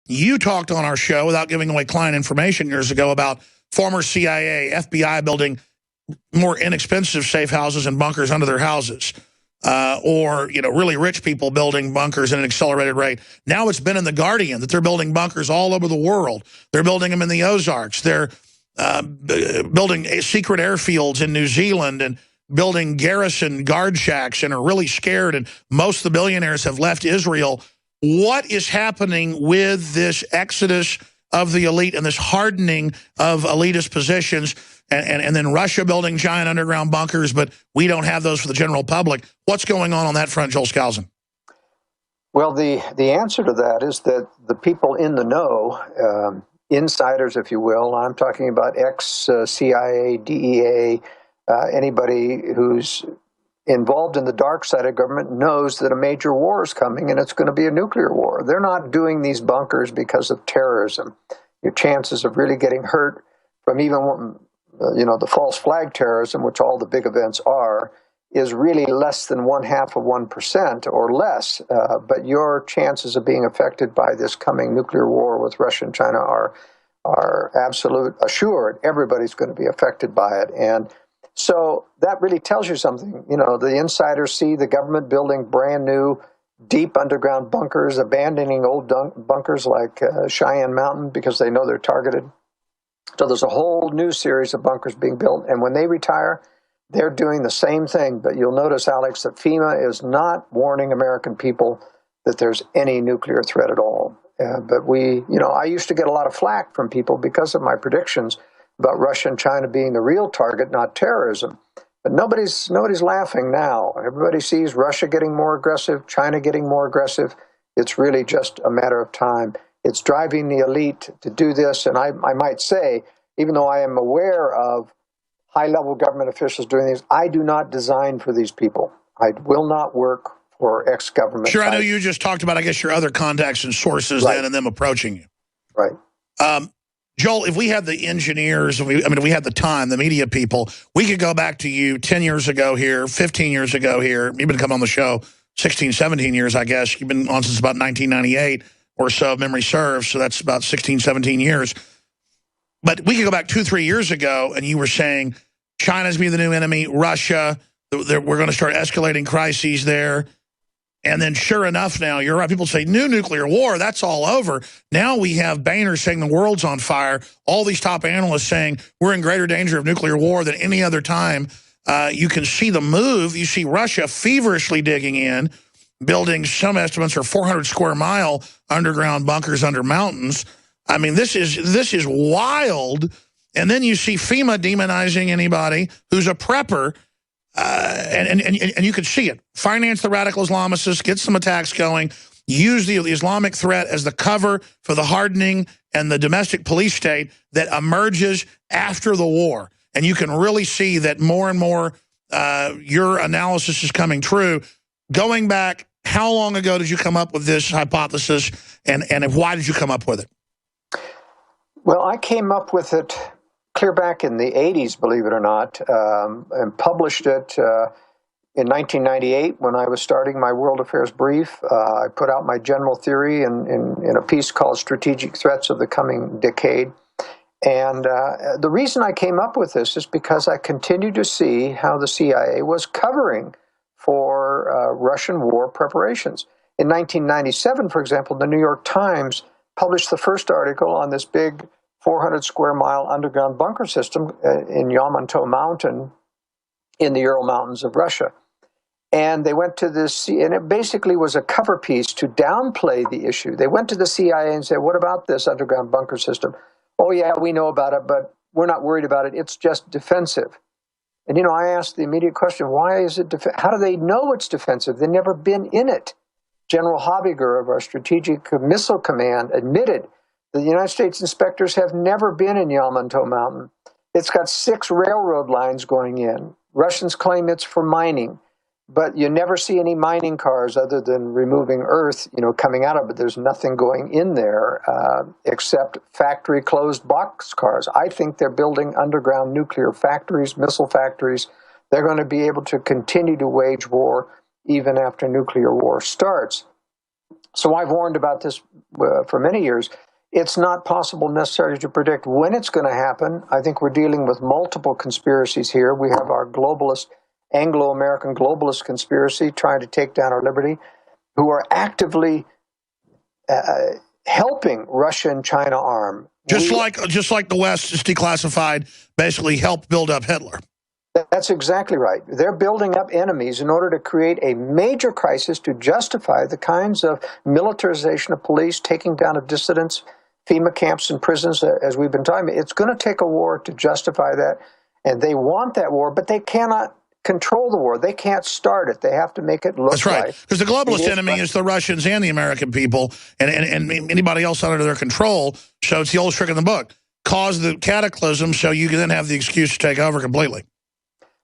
You talked on our show, without giving away client information years ago, about former CIA, FBI building more inexpensive safe houses and bunkers under their houses. Or, you know, really rich people building bunkers at an accelerated rate. Now it's been in The Guardian that they're building bunkers all over the world. They're building them in the Ozarks. They're building secret airfields in New Zealand and building garrison guard shacks and are really scared. And most of the billionaires have left Israel. What is happening with this exodus of the elite and this hardening of elitist positions, and then Russia building giant underground bunkers, but we don't have those for the general public? What's going on that front, Joel Skousen? Well, the answer to that is that the people in the know, insiders, if you will, I'm talking about ex-CIA, DEA, anybody who's involved in the dark side of government knows that a major war is coming, and it's going to be a nuclear war. They're not doing these bunkers because of terrorism. Your chances of really getting hurt from even, the false flag terrorism, which all the big events are, is really less than 0.5% or less. But your chances of being affected by this coming nuclear war with Russia and China are absolute assured. Everybody's going to be affected by it. And so that really tells you something. You know, the insiders see the government building brand new, deep underground bunkers, abandoning old bunkers like Cheyenne Mountain because they know they're targeted. So there's a whole new series of bunkers being built. And when they retire, they're doing the same thing. But you'll notice, Alex, that FEMA is not warning American people that there's any nuclear threat at all. But I used to get a lot of flack from people because of my predictions about Russia and China being the real target, not terrorism. But nobody's laughing now. Everybody sees Russia getting more aggressive, China getting more aggressive. It's really just a matter of time. It's driving the elite to do this. And I might say, even though I am aware of high-level government officials doing these, I do not design for these people. I will not work for ex-government. Sure, I know you just talked about, I guess, your other contacts and sources then and them approaching you. Right. Joel, if we had the engineers, if we had the time, the media people, we could go back to you 10 years ago here, 15 years ago here. You've been coming on the show 16, 17 years, I guess. You've been on since about 1998 or so, if memory serves, so that's about 16, 17 years. But we could go back 2, 3 years ago, and you were saying China's be the new enemy, Russia, we're going to start escalating crises there. And then sure enough now, you're right, people say new nuclear war, that's all over. Now we have Boehner saying the world's on fire, all these top analysts saying we're in greater danger of nuclear war than any other time. You can see the move. You see Russia feverishly digging in, building, some estimates are 400 square mile underground bunkers under mountains. I mean, this is wild. And then you see FEMA demonizing anybody who's a prepper. And you could see it. Finance the radical Islamicists, get some attacks going, use the Islamic threat as the cover for the hardening and the domestic police state that emerges after the war. And you can really see that more and more your analysis is coming true. Going back, how long ago did you come up with this hypothesis, and why did you come up with it? Well, I came up with it clear back in the 80s, believe it or not, and published it in 1998 when I was starting my World Affairs Brief. I put out my general theory in a piece called Strategic Threats of the Coming Decade. And the reason I came up with this is because I continued to see how the CIA was covering for Russian war preparations. In 1997, for example, the New York Times published the first article on this big 400 square mile underground bunker system in Yamato Mountain in the Ural Mountains of Russia. And they went to this, and it basically was a cover piece to downplay the issue. They went to the CIA and said, what about this underground bunker system? Oh, yeah, we know about it, but we're not worried about it. It's just defensive. And, I asked the immediate question, why is it how do they know it's defensive? They've never been in it. General Habiger of our Strategic Missile Command admitted the United States inspectors have never been in Yamato Mountain. It's got 6 railroad lines going in. Russians claim it's for mining, but you never see any mining cars other than removing earth, coming out of it. There's nothing going in there except factory closed box cars. I think they're building underground nuclear factories, missile factories. They're going to be able to continue to wage war even after nuclear war starts. So I've warned about this for many years. It's not possible necessarily to predict when it's going to happen. I think we're dealing with multiple conspiracies here. We have our globalist, Anglo-American globalist conspiracy trying to take down our liberty, who are actively helping Russia and China arm. Just like the West is declassified, basically helped build up Hitler. That's exactly right. They're building up enemies in order to create a major crisis to justify the kinds of militarization of police, taking down of dissidents, FEMA camps and prisons, as we've been talking about. It's going to take a war to justify that, and they want that war, but they cannot control the war. They can't start it. They have to make it look That's right, like because the globalist enemy is the Russians and the American people, and anybody else under their control. So it's the old trick in the book. Cause the cataclysm so you can then have the excuse to take over completely.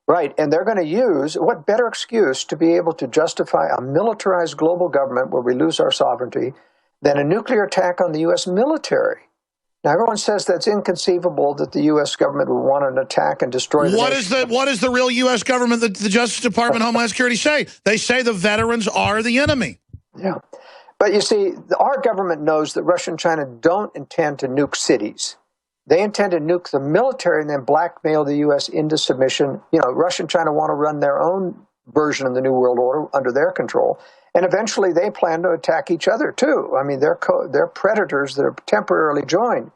Right, and they're going to use, what better excuse to be able to justify a militarized global government where we lose our sovereignty than a nuclear attack on the U.S. military? Now, everyone says that's inconceivable that the U.S. government would want to attack and destroy the nation. What is the real U.S. government, the Justice Department, Homeland Security say? They say the veterans are the enemy. Yeah, but you see, our government knows that Russia and China don't intend to nuke cities. They intend to nuke the military and then blackmail the U.S. into submission. You know, Russia and China want to run their own version of the New World Order under their control. And eventually they plan to attack each other, too. I mean, they're predators that are temporarily joined.